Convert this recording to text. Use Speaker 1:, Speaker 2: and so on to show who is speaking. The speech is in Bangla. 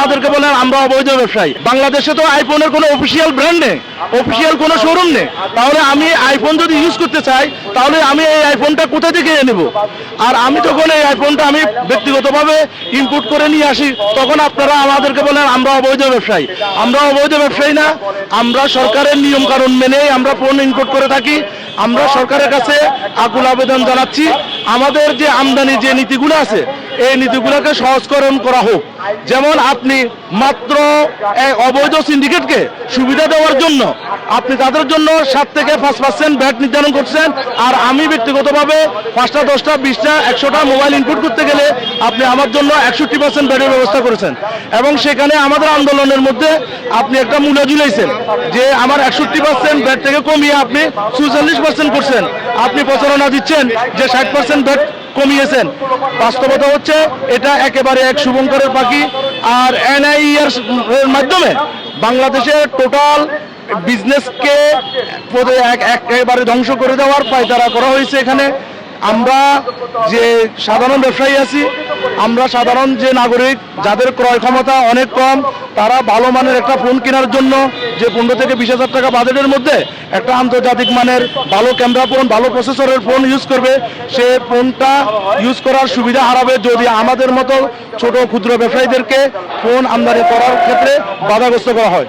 Speaker 1: আমাদেরকে বলেন আমরা অবৈধ ব্যবসায়ী। বাংলাদেশে তো আইফোনের কোনো অফিসিয়াল ব্র্যান্ড নেই, অফিসিয়াল কোনো শোরুম নেই। তাহলে আমি আইফোন যদি ইউজ করতে চাই তাহলে আমি এই আইফোনটা কোথা থেকে নেব? আর আমি যখন এই আইফোনটা আমি ব্যক্তিগতভাবে ইম্পোর্ট করে নিয়ে আসি তখন আপনারা আমাদেরকে বলেন আমরা অবৈধ ব্যবসায়ী। আমরা অবৈধ ব্যবসায়ী না, আমরা সরকারের নিয়ম কানুন মেনেই আমরা ফোন ইম্পোর্ট করে থাকি। আমরা সরকারের কাছে আকুল আবেদন জানাচ্ছি আমাদের যে আমদানি যে নীতিগুলো আছে এই নীতিগুলোকে সহজকরণ করা হোক। যেমন আপনি মাত্র অবৈধ সিন্ডিকেটকে সুবিধা দেওয়ার জন্য আপনি তাদের জন্য 7 থেকে 5% ভ্যাট নির্ধারণ করছেন, আর আমি ব্যক্তিগতভাবে 5টা 10টা 20টা 100টা মোবাইল ইনপুট করতে গেলে আপনি আমার জন্য 61% ভ্যাটের ব্যবস্থা করেছেন। এবং সেখানে আমাদের আন্দোলনের মধ্যে আপনি একটা মূল্য ঝুলাইছেন যে আমার 61% ভ্যাট থেকে কমিয়ে আপনি 44% করছেন। আপনি প্রচারণা দিচ্ছেন যে 60% ভ্যাট কমিয়েছেন। বাস্তবতা হচ্ছে এটা একেবারে এক শুভঙ্করের পাখি। আর এনআইএর মাধ্যমে বাংলাদেশের টোটাল বিজনেসকে একেবারে ধ্বংস করে দেওয়ার পায়তারা করা হয়েছে এখানে। আমরা যে সাধারণ ব্যবসায়ী আছি, আমরা সাধারণ যে নাগরিক যাদের ক্রয় ক্ষমতা অনেক কম, তারা ভালো মানের একটা ফোন কেনার জন্য যে 15 থেকে 20,000 টাকা বাজেটের মধ্যে একটা আন্তর্জাতিক মানের ভালো ক্যামেরা ফোন, ভালো প্রসেসরের ফোন ইউজ করবে, সে ফোনটা ইউজ করার সুবিধা হারাবে যদি আমাদের মতো ছোট ক্ষুদ্র ব্যবসায়ীদেরকে ফোন আমদানি করার ক্ষেত্রে বাধাগ্রস্ত করা হয়।